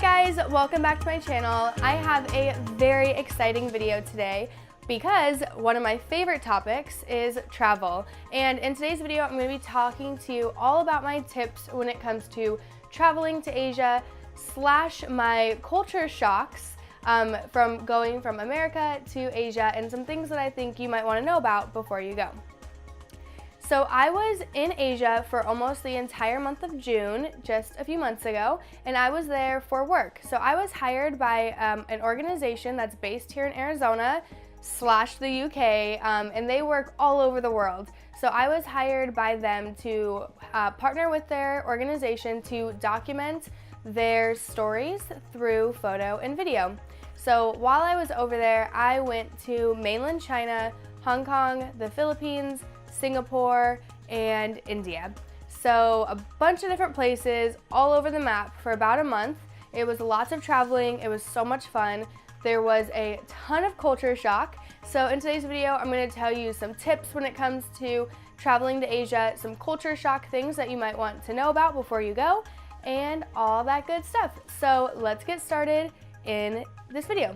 guys, welcome back to my channel. I have a very exciting video today because one of my favorite topics is travel. And in today's video, I'm going to be talking to you all about my tips when it comes to traveling to Asia / my culture shocks from going from America to Asia and some things that I think you might want to know about before you go. So I was in Asia for almost the entire month of June, just a few months ago, and I was there for work. So I was hired by an organization that's based here in Arizona / the UK, and they work all over the world. So I was hired by them to partner with their organization to document their stories through photo and video. So while I was over there, I went to mainland China, Hong Kong, the Philippines, Singapore, and India. So a bunch of different places all over the map for about a month. It was lots of traveling. It was so much fun. There was a ton of culture shock. So in today's video, I'm going to tell you some tips when it comes to traveling to Asia, some culture shock things that you might want to know about before you go, and all that good stuff. So let's get started in this video.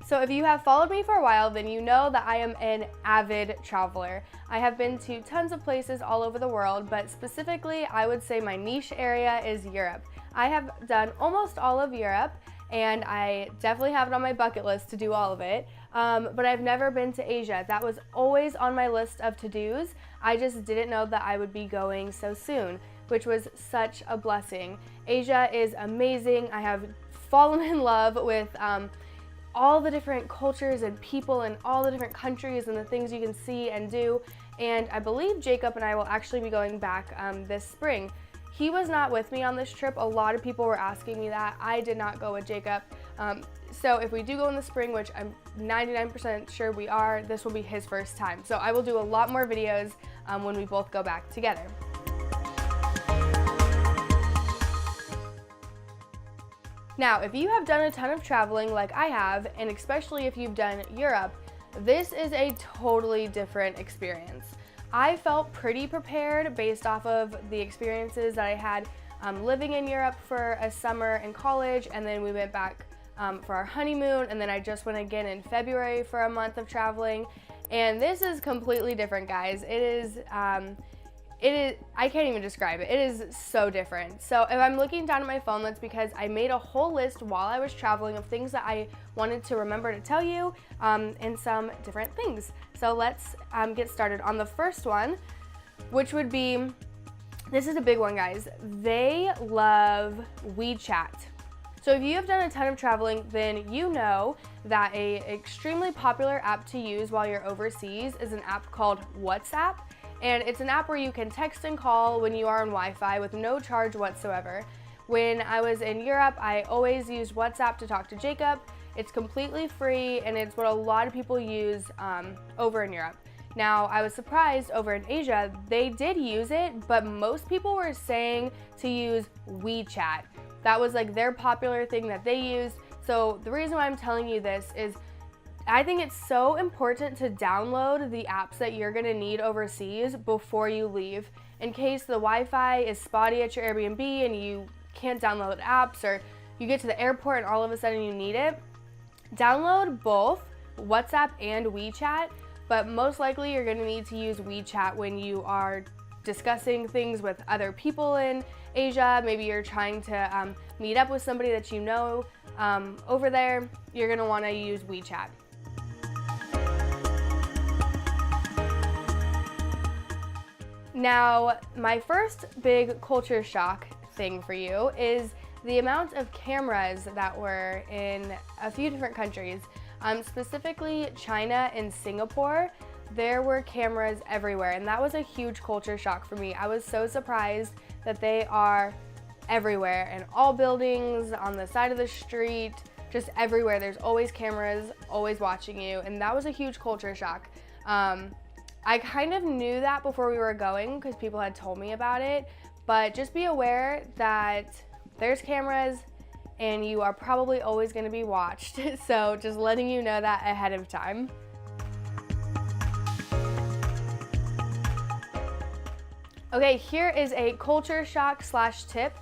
So if you have followed me for a while, then you know that I am an avid traveler. I have been to tons of places all over the world, but specifically I would say my niche area is Europe. I have done almost all of Europe, and I definitely have it on my bucket list to do all of it, but I've never been to Asia. That was always on my list of to-dos. I just didn't know that I would be going so soon, which was such a blessing. Asia is amazing. I have fallen in love with all the different cultures and people and all the different countries and the things you can see and do. And I believe Jacob and I will actually be going back this spring. He was not with me on this trip. A lot of people were asking me that. I did not go with Jacob. So if we do go in the spring, which I'm 99% sure we are, this will be his first time. So I will do a lot more videos when we both go back together. Now, if you have done a ton of traveling like I have, and especially if you've done Europe, this is a totally different experience. I felt pretty prepared based off of the experiences that I had living in Europe for a summer in college, and then we went back for our honeymoon, and then I just went again in February for a month of traveling. And this is completely different, guys. It is, I can't even describe it. It is so different. So if I'm looking down at my phone, that's because I made a whole list while I was traveling of things that I wanted to remember to tell you and some different things. So let's get started on the first one, which would be, this is a big one, guys. They love WeChat. So if you have done a ton of traveling, then you know that an extremely popular app to use while you're overseas is an app called WhatsApp. And it's an app where you can text and call when you are on Wi-Fi with no charge whatsoever. When I was in Europe, I always used WhatsApp to talk to Jacob. It's completely free, and it's what a lot of people use over in Europe. Now, I was surprised over in Asia, they did use it, but most people were saying to use WeChat. That was like their popular thing that they used. So the reason why I'm telling you this is I think it's so important to download the apps that you're gonna need overseas before you leave. In case the Wi-Fi is spotty at your Airbnb and you can't download apps, or you get to the airport and all of a sudden you need it, download both WhatsApp and WeChat, but most likely you're gonna need to use WeChat when you are discussing things with other people in Asia. Maybe you're trying to meet up with somebody that you know over there. You're gonna wanna use WeChat. Now, my first big culture shock thing for you is the amount of cameras that were in a few different countries, specifically China and Singapore. There were cameras everywhere, and that was a huge culture shock for me. I was so surprised that they are everywhere, in all buildings, on the side of the street, just everywhere. There's always cameras, always watching you, and that was a huge culture shock. I kind of knew that before we were going because people had told me about it, but just be aware that there's cameras and you are probably always going to be watched. So just letting you know that ahead of time. Okay, here is a culture shock / tip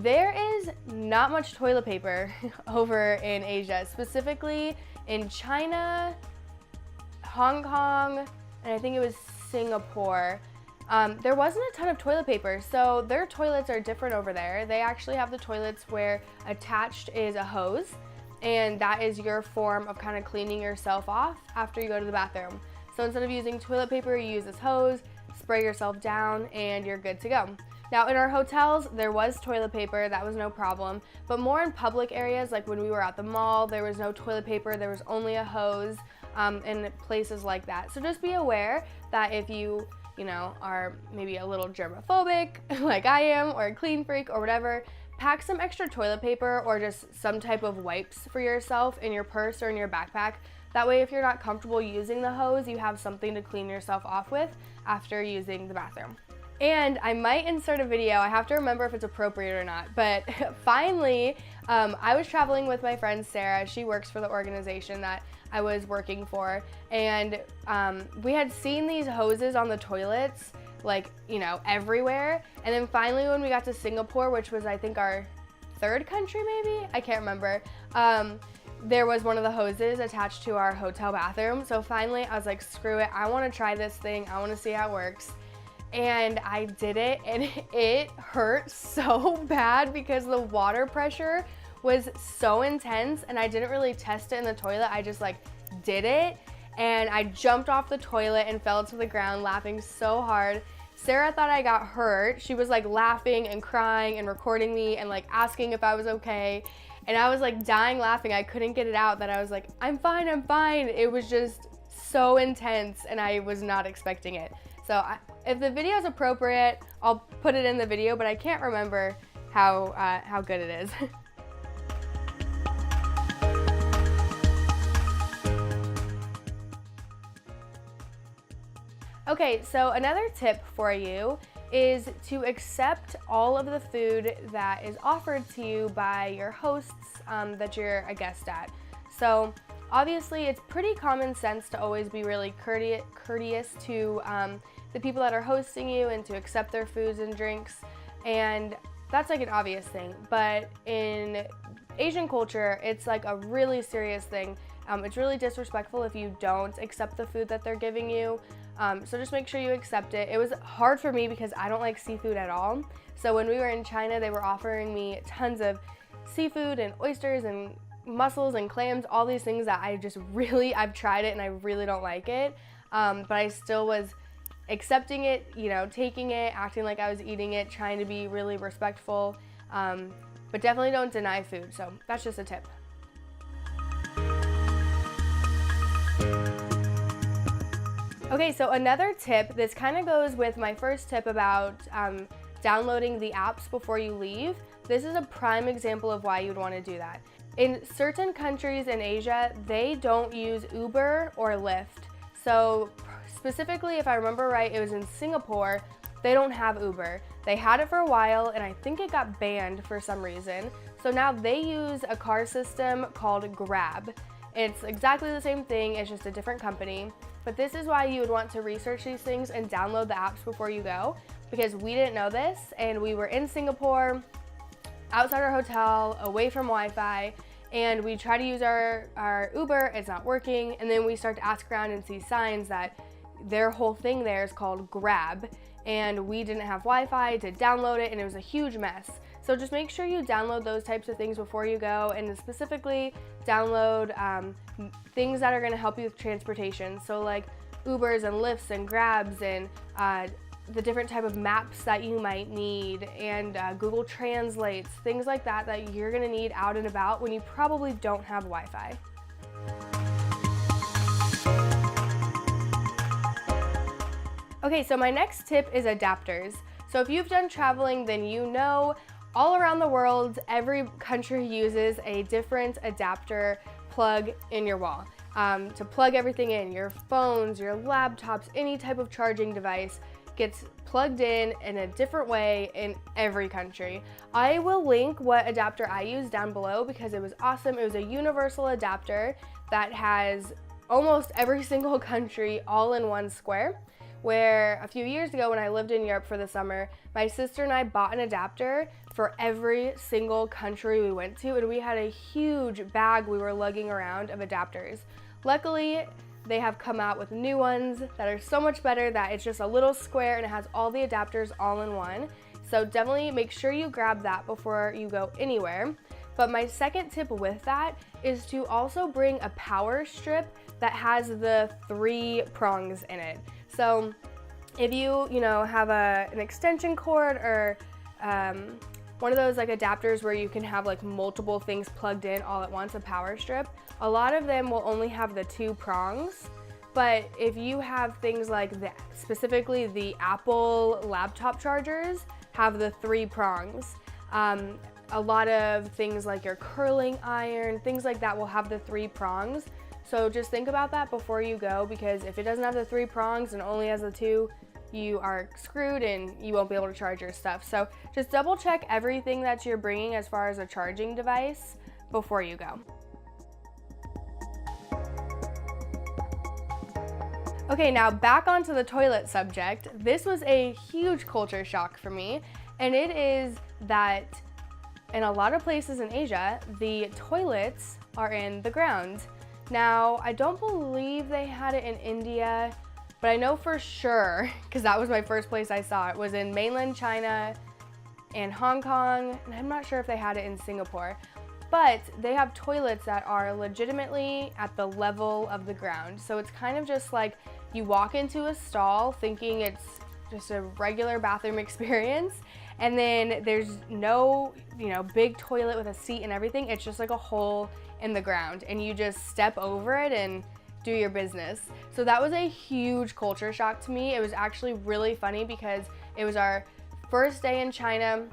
There is not much toilet paper over in Asia, specifically in China, Hong Kong, and I think it was Singapore. There wasn't a ton of toilet paper, so their toilets are different over there. They actually have the toilets where attached is a hose, and that is your form of kind of cleaning yourself off after you go to the bathroom. So instead of using toilet paper, you use this hose, spray yourself down, and you're good to go. Now in our hotels, there was toilet paper, that was no problem, but more in public areas, like when we were at the mall, there was no toilet paper, there was only a hose, in places like that. So just be aware that if you are maybe a little germophobic like I am, or a clean freak or whatever, pack some extra toilet paper or just some type of wipes for yourself in your purse or in your backpack. That way if you're not comfortable using the hose, you have something to clean yourself off with after using the bathroom. And I might insert a video, I have to remember if it's appropriate or not, but finally, I was traveling with my friend Sarah. She works for the organization that I was working for, and we had seen these hoses on the toilets, like, everywhere. And then finally when we got to Singapore, which was I think our third country maybe, I can't remember, there was one of the hoses attached to our hotel bathroom. So finally I was like, screw it, I want to try this thing, I want to see how it works. And I did it, and it hurt so bad because the water pressure was so intense, and I didn't really test it in the toilet. I just did it, and I jumped off the toilet and fell to the ground laughing so hard. Sarah thought I got hurt. She was laughing and crying and recording me and asking if I was okay. And I was dying laughing. I couldn't get it out that I was I'm fine, I'm fine. It was just so intense, and I was not expecting it. So if the video is appropriate, I'll put it in the video, but I can't remember how good it is. Okay, so another tip for you is to accept all of the food that is offered to you by your hosts that you're a guest at. So obviously it's pretty common sense to always be really courteous to the people that are hosting you and to accept their foods and drinks, and that's an obvious thing. But in Asian culture, it's a really serious thing. It's really disrespectful if you don't accept the food that they're giving you. So just make sure you accept it. It was hard for me because I don't like seafood at all. So when we were in China, they were offering me tons of seafood and oysters and mussels and clams, all these things that I've tried it and I really don't like it. But I still was accepting it, taking it, acting like I was eating it, trying to be really respectful. But definitely don't deny food. So that's just a tip. Okay, so another tip, this kind of goes with my first tip about downloading the apps before you leave. This is a prime example of why you'd want to do that. In certain countries in Asia, they don't use Uber or Lyft. So specifically, if I remember right, it was in Singapore, they don't have Uber. They had it for a while, and I think it got banned for some reason. So now they use a car system called Grab. It's exactly the same thing, it's just a different company. But this is why you would want to research these things and download the apps before you go, because we didn't know this, and we were in Singapore, outside our hotel, away from Wi-Fi, and we try to use our Uber, it's not working, and then we start to ask around and see signs that their whole thing there is called Grab, and we didn't have Wi-Fi to download it, and it was a huge mess. So just make sure you download those types of things before you go, and specifically download things that are going to help you with transportation. So like Ubers and Lyfts and Grabs and the different type of maps that you might need, and Google Translates, things like that that you're going to need out and about when you probably don't have Wi-Fi. Okay, so my next tip is adapters. So if you've done traveling, then you know all around the world, every country uses a different adapter plug in your wall to plug everything in. Your phones, your laptops, any type of charging device gets plugged in a different way in every country. I will link what adapter I use down below because it was awesome. It was a universal adapter that has almost every single country all in one square, where a few years ago when I lived in Europe for the summer, my sister and I bought an adapter for every single country we went to, and we had a huge bag we were lugging around of adapters. Luckily, they have come out with new ones that are so much better that it's just a little square and it has all the adapters all in one. So definitely make sure you grab that before you go anywhere. But my second tip with that is to also bring a power strip that has the 3 prongs in it. So if you have an extension cord or one of those like adapters where you can have like multiple things plugged in all at once, a power strip, a lot of them will only have the 2 prongs. But if you have things like that, specifically the Apple laptop chargers have the 3 prongs. A lot of things like your curling iron, things like that will have the 3 prongs. So just think about that before you go, because if it doesn't have the 3 prongs and only has the 2, you are screwed and you won't be able to charge your stuff. So just double check everything that you're bringing as far as a charging device before you go. Okay, now back onto the toilet subject. This was a huge culture shock for me, and it is that in a lot of places in Asia, the toilets are in the ground. Now, I don't believe they had it in India, but I know for sure, because that was my first place I saw it, was in mainland China and Hong Kong, and I'm not sure if they had it in Singapore. But they have toilets that are legitimately at the level of the ground. So it's kind of just like you walk into a stall thinking it's just a regular bathroom experience, and then there's no, big toilet with a seat and everything. It's just like a hole in the ground, and you just step over it and do your business. So that was a huge culture shock to me. It was actually really funny because it was our first day in China.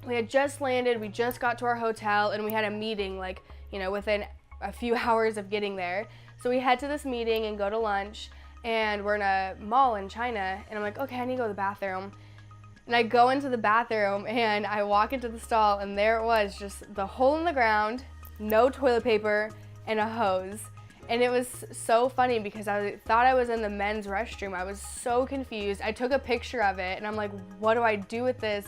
We had just landed, we just got to our hotel, and we had a meeting within a few hours of getting there. So we head to this meeting and go to lunch, and we're in a mall in China, and I'm like, okay, I need to go to the bathroom. And I go into the bathroom and I walk into the stall, and there it was, just the hole in the ground, no toilet paper, and a hose. And it was so funny because I thought I was in the men's restroom. I was so confused. I took a picture of it and I'm like, what do I do with this?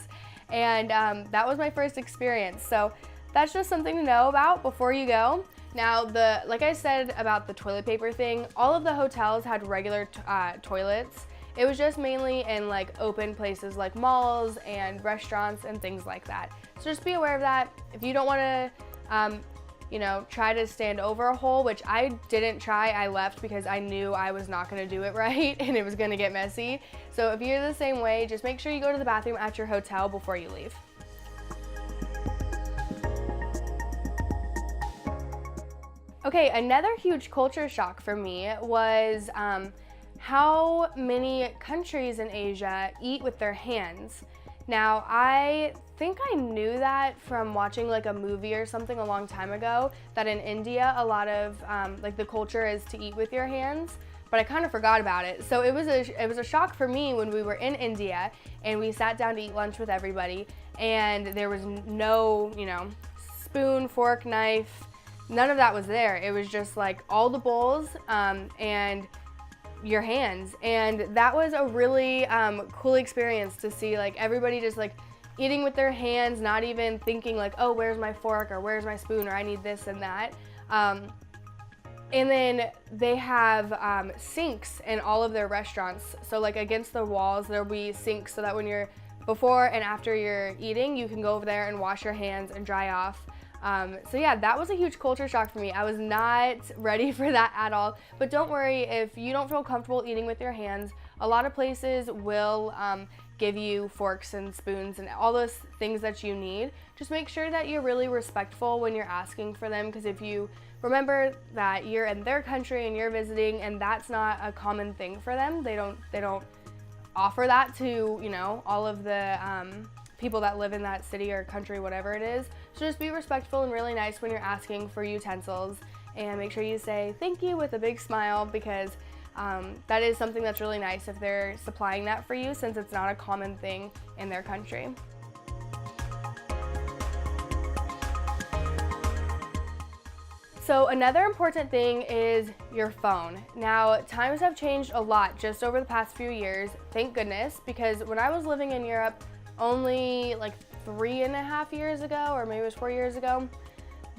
And that was my first experience. So that's just something to know about before you go. Now, like I said about the toilet paper thing, all of the hotels had regular toilets. It was just mainly in like open places like malls and restaurants and things like that. So just be aware of that. If you don't want to, try to stand over a hole, which I didn't try, I left because I knew I was not going to do it right and it was going to get messy. So if you're the same way, just make sure you go to the bathroom at your hotel before you leave. Okay, another huge culture shock for me was how many countries in Asia eat with their hands. Now, I think I knew that from watching like a movie or something a long time ago, that in India a lot of the culture is to eat with your hands, but I kind of forgot about it. So it was a shock for me when we were in India and we sat down to eat lunch with everybody, and there was no, spoon, fork, knife, none of that was there. It was just like all the bowls and your hands, and that was a really cool experience to see like everybody just like eating with their hands, not even thinking like, oh, where's my fork or where's my spoon or I need this and that. And then they have sinks in all of their restaurants. So like against the walls there'll be sinks so that when you're before and after you're eating, you can go over there and wash your hands and dry off. So yeah, that was a huge culture shock for me. I was not ready for that at all. But don't worry, if you don't feel comfortable eating with your hands, a lot of places will give you forks and spoons and all those things that you need. Just make sure that you're really respectful when you're asking for them, because if you remember that you're in their country and you're visiting and that's not a common thing for them, they don't offer that to, all of the people that live in that city or country, whatever it is. So just be respectful and really nice when you're asking for utensils, and make sure you say thank you with a big smile, because that is something that's really nice if they're supplying that for you, since it's not a common thing in their country. So another important thing is your phone. Now, times have changed a lot just over the past few years, thank goodness, because when I was living in Europe only like 3.5 years ago, or maybe it was 4 years ago,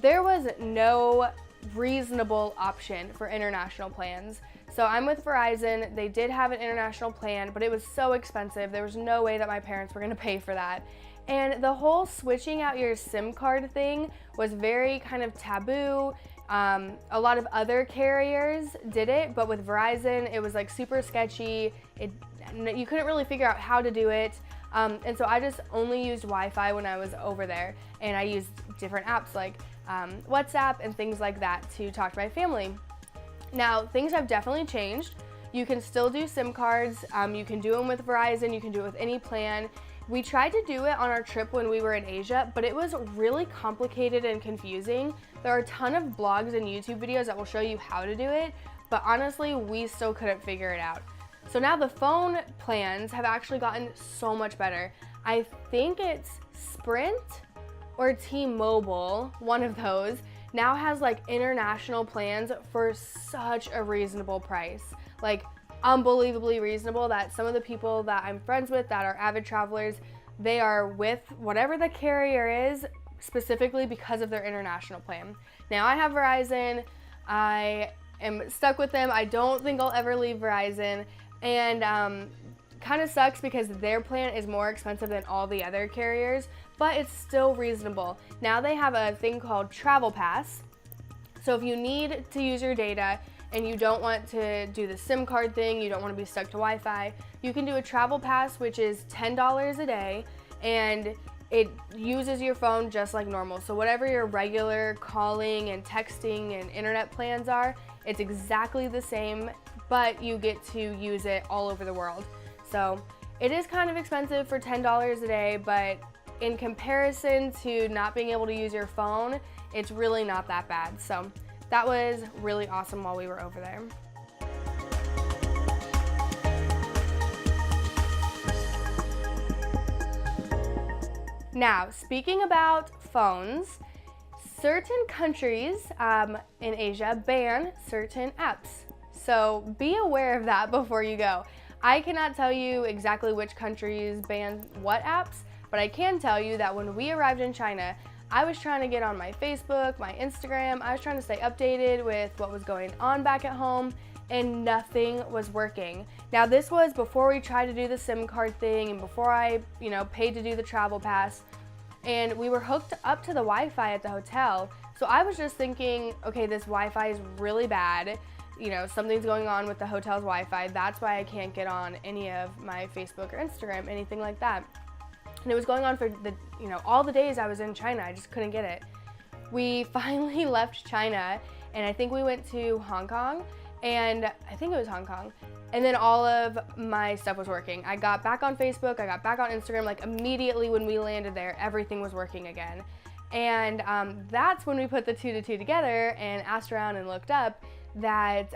there was no reasonable option for international plans. So I'm with Verizon. They did have an international plan, but it was so expensive. There was no way that my parents were gonna pay for that. And the whole switching out your SIM card thing was very kind of taboo. A lot of other carriers did it, but with Verizon, it was like super sketchy. You couldn't really figure out how to do it. And so I just only used Wi-Fi when I was over there, and I used different apps like WhatsApp and things like that to talk to my family. Now, things have definitely changed. You can still do SIM cards. You can do them with Verizon. You can do it with any plan. We tried to do it on our trip when we were in Asia, but it was really complicated and confusing. There are a ton of blogs and YouTube videos that will show you how to do it, but honestly, we still couldn't figure it out. So now the phone plans have actually gotten so much better. I think it's Sprint or T-Mobile, one of those, now has like international plans for such a reasonable price. Like unbelievably reasonable that some of the people that I'm friends with that are avid travelers, they are with whatever the carrier is specifically because of their international plan. Now I have Verizon, I am stuck with them. I don't think I'll ever leave Verizon, and kind of sucks because their plan is more expensive than all the other carriers, but it's still reasonable. Now they have a thing called Travel Pass. So if you need to use your data and you don't want to do the SIM card thing, you don't want to be stuck to Wi-Fi, you can do a Travel Pass, which is $10 a day, and it uses your phone just like normal. So whatever your regular calling and texting and internet plans are, it's exactly the same, but you get to use it all over the world. So it is kind of expensive for $10 a day, but in comparison to not being able to use your phone, it's really not that bad. So that was really awesome while we were over there. Now, speaking about phones, certain countries in Asia ban certain apps. So be aware of that before you go. I cannot tell you exactly which countries ban what apps, but I can tell you that when we arrived in China, I was trying to get on my Facebook, my Instagram, I was trying to stay updated with what was going on back at home, and nothing was working. Now this was before we tried to do the SIM card thing and before I, paid to do the travel pass, and we were hooked up to the Wi-Fi at the hotel. So I was just thinking, okay, this Wi-Fi is really bad. Something's going on with the hotel's Wi-Fi. That's why I can't get on any of my Facebook or Instagram, anything like that. And it was going on for all the days I was in China. I just couldn't get it. We finally left China, and I think we went to Hong Kong, and I think it was Hong Kong. And then all of my stuff was working. I got back on Facebook, I got back on Instagram, like immediately when we landed there, everything was working again. And that's when we put the two to two together and asked around and looked up that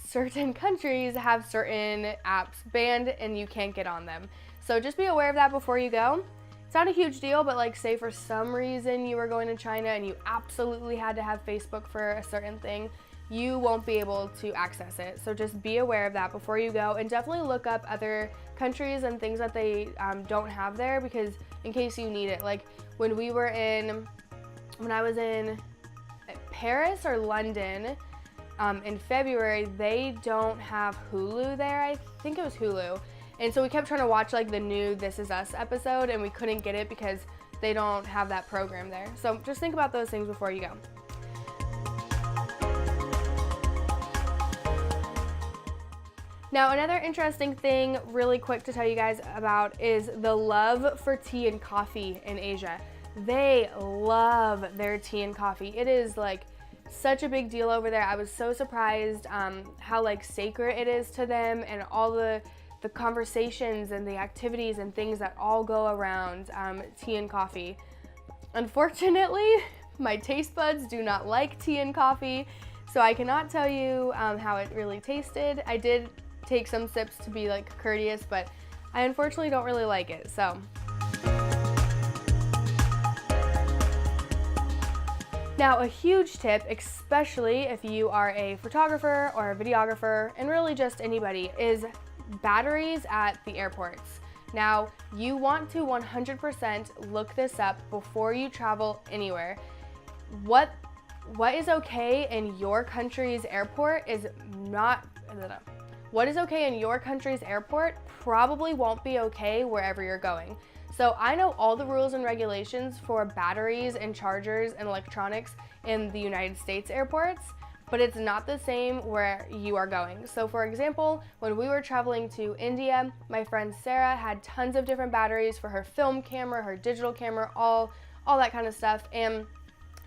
certain countries have certain apps banned and you can't get on them. So just be aware of that before you go. It's not a huge deal, but like say for some reason you were going to China and you absolutely had to have Facebook for a certain thing, you won't be able to access it. So just be aware of that before you go, and definitely look up other countries and things that they don't have there, because in case you need it. Like when I was in Paris or London, in February, they don't have Hulu there. I think it was Hulu. And so we kept trying to watch like the new This Is Us episode, and we couldn't get it because they don't have that program there. So just think about those things before you go. Now, another interesting thing really quick to tell you guys about is the love for tea and coffee in Asia. They love their tea and coffee. It is like such a big deal over there. I was so surprised how like sacred it is to them, and all the conversations and the activities and things that all go around tea and coffee. Unfortunately, my taste buds do not like tea and coffee, so I cannot tell you how it really tasted. I did take some sips to be like courteous, but I unfortunately don't really like it. So Now, a huge tip, especially if you are a photographer or a videographer, and really just anybody, is batteries at the airports. Now, you want to 100% look this up before you travel anywhere. What is okay in your country's airport is not, what is okay in your country's airport probably won't be okay wherever you're going. So I know all the rules and regulations for batteries and chargers and electronics in the United States airports, but it's not the same where you are going. So for example, when we were traveling to India, my friend Sarah had tons of different batteries for her film camera, her digital camera, all that kind of stuff, and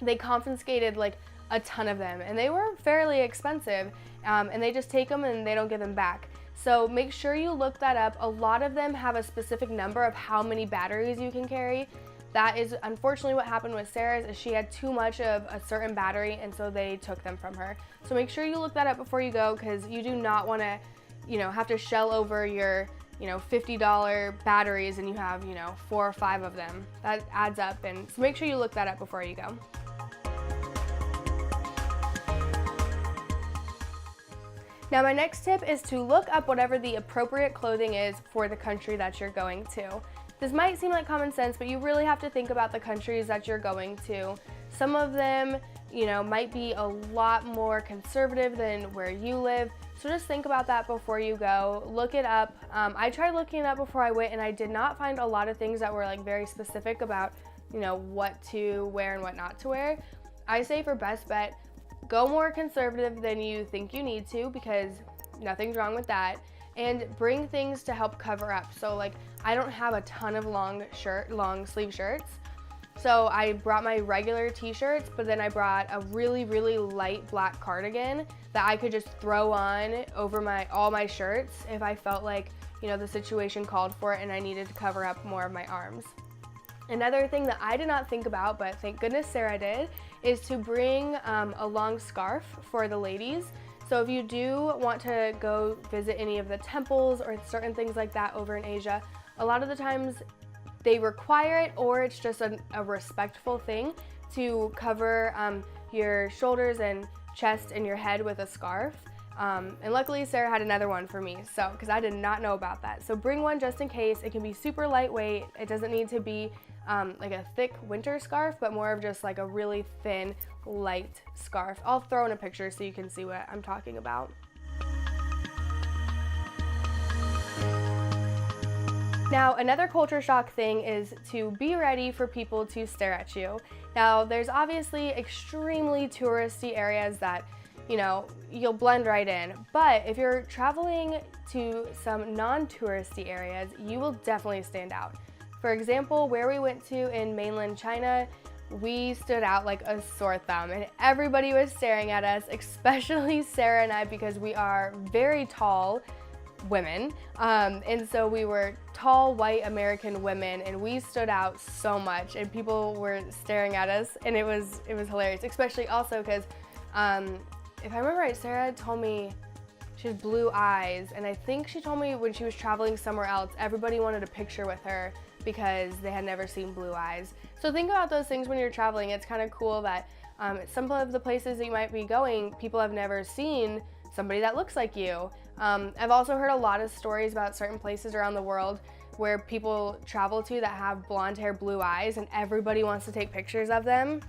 they confiscated like a ton of them, and they were fairly expensive, and they just take them and they don't give them back. So make sure you look that up. A lot of them have a specific number of how many batteries you can carry. That is unfortunately what happened with Sarah's, is she had too much of a certain battery, and so they took them from her. So make sure you look that up before you go, because you do not want to, have to shell over your, $50 batteries and you have, 4 or 5 of them. That adds up, and so make sure you look that up before you go. Now, my next tip is to look up whatever the appropriate clothing is for the country that you're going to. This might seem like common sense, but you really have to think about the countries that you're going to. Some of them, might be a lot more conservative than where you live. So just think about that before you go. Look it up. I tried looking it up before I went, and I did not find a lot of things that were like very specific about, what to wear and what not to wear. I say for best bet, go more conservative than you think you need to, because nothing's wrong with that, and bring things to help cover up. So like, I don't have a ton of long sleeve shirts, so I brought my regular t-shirts, but then I brought a really, really light black cardigan that I could just throw on over all my shirts if I felt like, the situation called for it and I needed to cover up more of my arms. Another thing that I did not think about, but thank goodness Sarah did, is to bring a long scarf for the ladies. So if you do want to go visit any of the temples or certain things like that over in Asia, a lot of the times they require it, or it's just a respectful thing to cover your shoulders and chest and your head with a scarf. And luckily Sarah had another one for me, so because I did not know about that. So bring one just in case. It can be super lightweight. It doesn't need to be like a thick winter scarf, but more of just like a really thin, light scarf. I'll throw in a picture so you can see what I'm talking about. Now, another culture shock thing is to be ready for people to stare at you. Now, there's obviously extremely touristy areas that, you'll blend right in. But if you're traveling to some non-touristy areas, you will definitely stand out. For example, where we went to in mainland China, we stood out like a sore thumb, and everybody was staring at us, especially Sarah and I, because we are very tall women, and so we were tall white American women, and we stood out so much, and people were staring at us, and it was hilarious, especially also because if I remember right, Sarah told me she has blue eyes, and I think she told me when she was traveling somewhere else, everybody wanted a picture with her because they had never seen blue eyes. So think about those things when you're traveling. It's kind of cool that some of the places that you might be going, people have never seen somebody that looks like you. I've also heard a lot of stories about certain places around the world where people travel to that have blonde hair, blue eyes, and everybody wants to take pictures of them.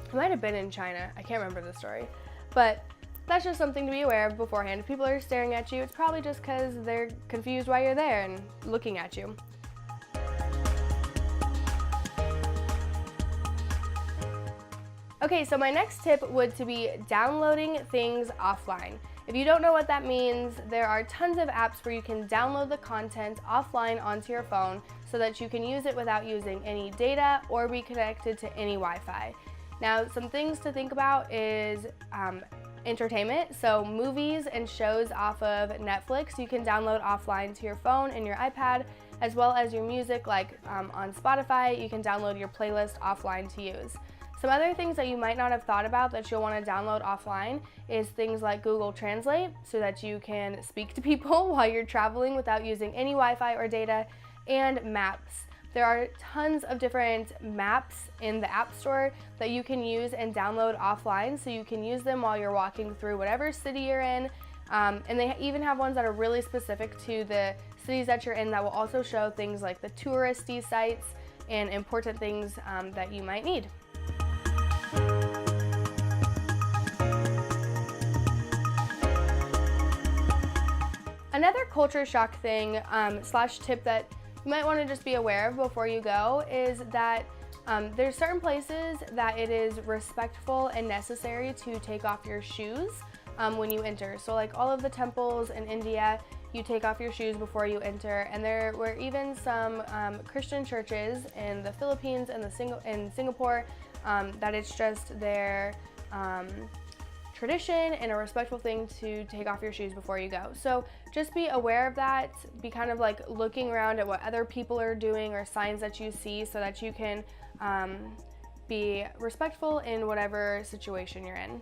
It might have been in China. I can't remember the story. But that's just something to be aware of beforehand. If people are staring at you, it's probably just because they're confused why you're there and looking at you. Okay, so my next tip would to be downloading things offline. If you don't know what that means, there are tons of apps where you can download the content offline onto your phone so that you can use it without using any data or be connected to any Wi-Fi. Now, some things to think about is entertainment. So movies and shows off of Netflix, you can download offline to your phone and your iPad, as well as your music, like on Spotify, you can download your playlist offline to use. Some other things that you might not have thought about that you'll want to download offline is things like Google Translate, so that you can speak to people while you're traveling without using any Wi-Fi or data, and maps. there are tons of different maps in the App Store that you can use and download offline, so you can use them while you're walking through whatever city you're in. And they even have ones that are really specific to the cities that you're in that will also show things like the touristy sites and important things that you might need. Another culture shock thing slash tip that you might want to just be aware of before you go is that there's certain places that it is respectful and necessary to take off your shoes when you enter. So like all of the temples in India, you take off your shoes before you enter, and there were even some Christian churches in the Philippines and in Singapore that it's just their tradition and a respectful thing to take off your shoes before you go. So just be aware of that. Be kind of like looking around at what other people are doing or signs that you see so that you can be respectful in whatever situation you're in.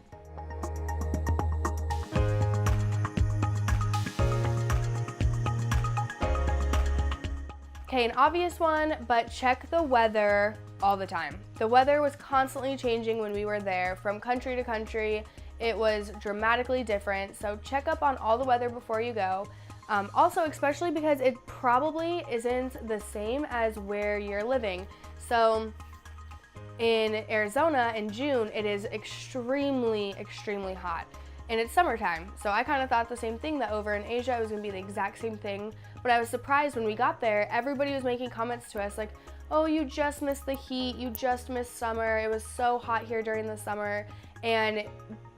Okay, an obvious one, but check the weather all the time. The weather was constantly changing when we were there from country to country. It was dramatically different, so check up on all the weather before you go. Also, especially because it probably isn't the same as where you're living. So in Arizona in June, it is extremely, extremely hot. And it's summertime, so I kind of thought the same thing, that over in Asia it was going to be the exact same thing. But I was surprised when we got there, everybody was making comments to us like, oh, you just missed the heat, you just missed summer, it was so hot here during the summer. And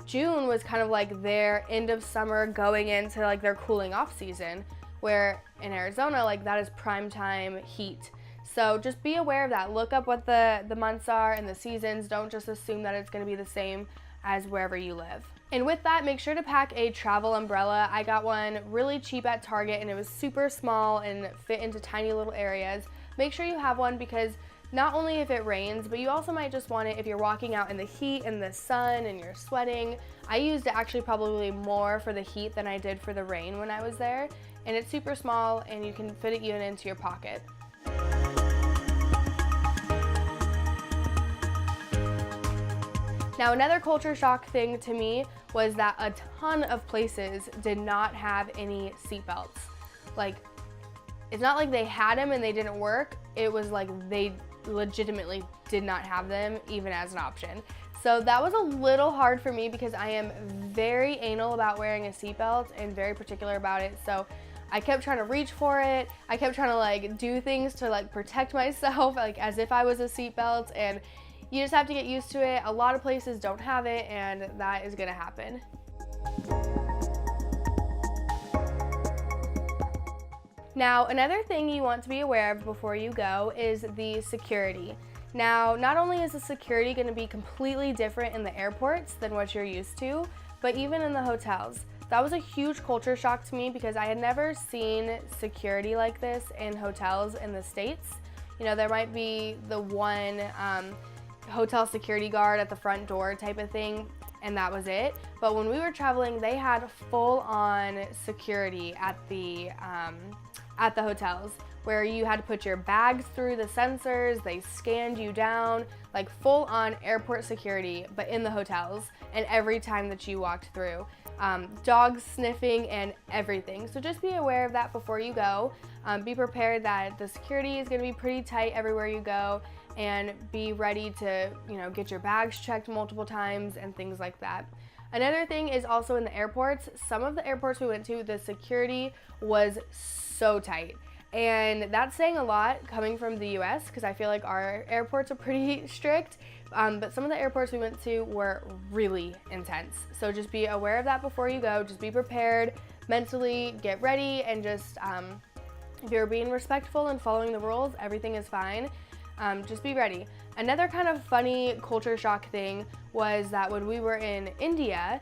June was kind of like their end of summer going into like their cooling off season, where in Arizona, like that is prime time heat. So just be aware of that. Look up what the months are and the seasons. Don't just assume that it's going to be the same as wherever you live. And with that, make sure to pack a travel umbrella. I got one really cheap at Target and it was super small and fit into tiny little areas. Make sure you have one because not only if it rains, but you also might just want it if you're walking out in the heat and the sun and you're sweating. I used it actually probably more for the heat than I did for the rain when I was there. And it's super small and you can fit it even into your pocket. Now, another culture shock thing to me was that a ton of places did not have any seatbelts. Like, it's not like they had them and they didn't work. It was like they legitimately did not have them even as an option. So that was a little hard for me because I am very anal about wearing a seatbelt and very particular about it. So I kept trying to reach for it. I kept trying to like do things to like protect myself, like as if I was a seatbelt, and you just have to get used to it. A lot of places don't have it, and that is gonna happen. Now, another thing you want to be aware of before you go is the security. Now, not only is the security gonna be completely different in the airports than what you're used to, but even in the hotels. That was a huge culture shock to me because I had never seen security like this in hotels in the States. You know, there might be the one hotel security guard at the front door type of thing, and that was it. But when we were traveling, they had full-on security at the hotels, where you had to put your bags through the sensors, they scanned you down, like full-on airport security, but in the hotels, and every time that you walked through. Dogs sniffing and everything. So just be aware of that before you go. Be prepared that the security is gonna be pretty tight everywhere you go, and be ready to, you know, get your bags checked multiple times and things like that. Another thing is also in the airports. Some of the airports we went to, the security was so tight. And that's saying a lot coming from the US because I feel like our airports are pretty strict. But some of the airports we went to were really intense. So just be aware of that before you go. Just be prepared mentally, get ready, and just if you're being respectful and following the rules, everything is fine. Just be ready. Another kind of funny culture shock thing was that when we were in India,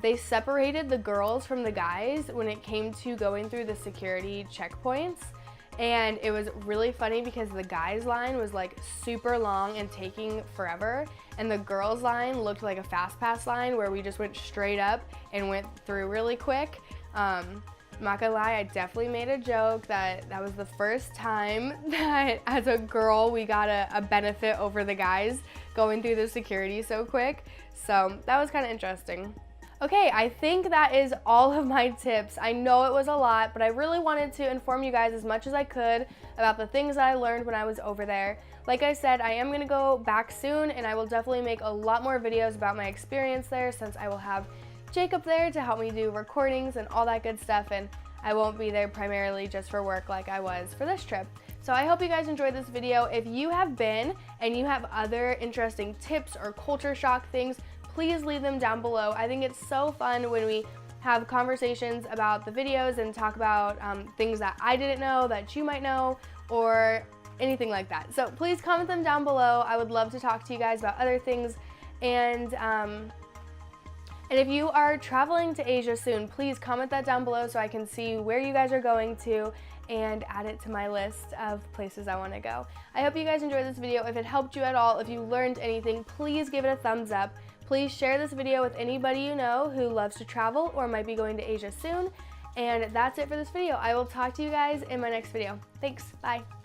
they separated the girls from the guys when it came to going through the security checkpoints. And it was really funny because the guys' line was like super long and taking forever, and the girls' line looked like a fast pass line where we just went straight up and went through really quick. I'm not gonna lie, I definitely made a joke that was the first time that as a girl we got a benefit over the guys going through the security so quick. So that was kind of interesting. Okay, I think that is all of my tips. I know it was a lot, but I really wanted to inform you guys as much as I could about the things that I learned when I was over there. Like I said, I am gonna go back soon, and I will definitely make a lot more videos about my experience there, since I will have Jacob there to help me do recordings and all that good stuff, and I won't be there primarily just for work like I was for this trip. So I hope you guys enjoyed this video. If you have been and you have other interesting tips or culture shock things, please leave them down below. I think it's so fun when we have conversations about the videos and talk about things that I didn't know that you might know, or anything like that. So please comment them down below. I would love to talk to you guys about other things. And if you are traveling to Asia soon, please comment that down below so I can see where you guys are going to and add it to my list of places I want to go. I hope you guys enjoyed this video. If it helped you at all, if you learned anything, please give it a thumbs up. Please share this video with anybody you know who loves to travel or might be going to Asia soon. And that's it for this video. I will talk to you guys in my next video. Thanks, bye.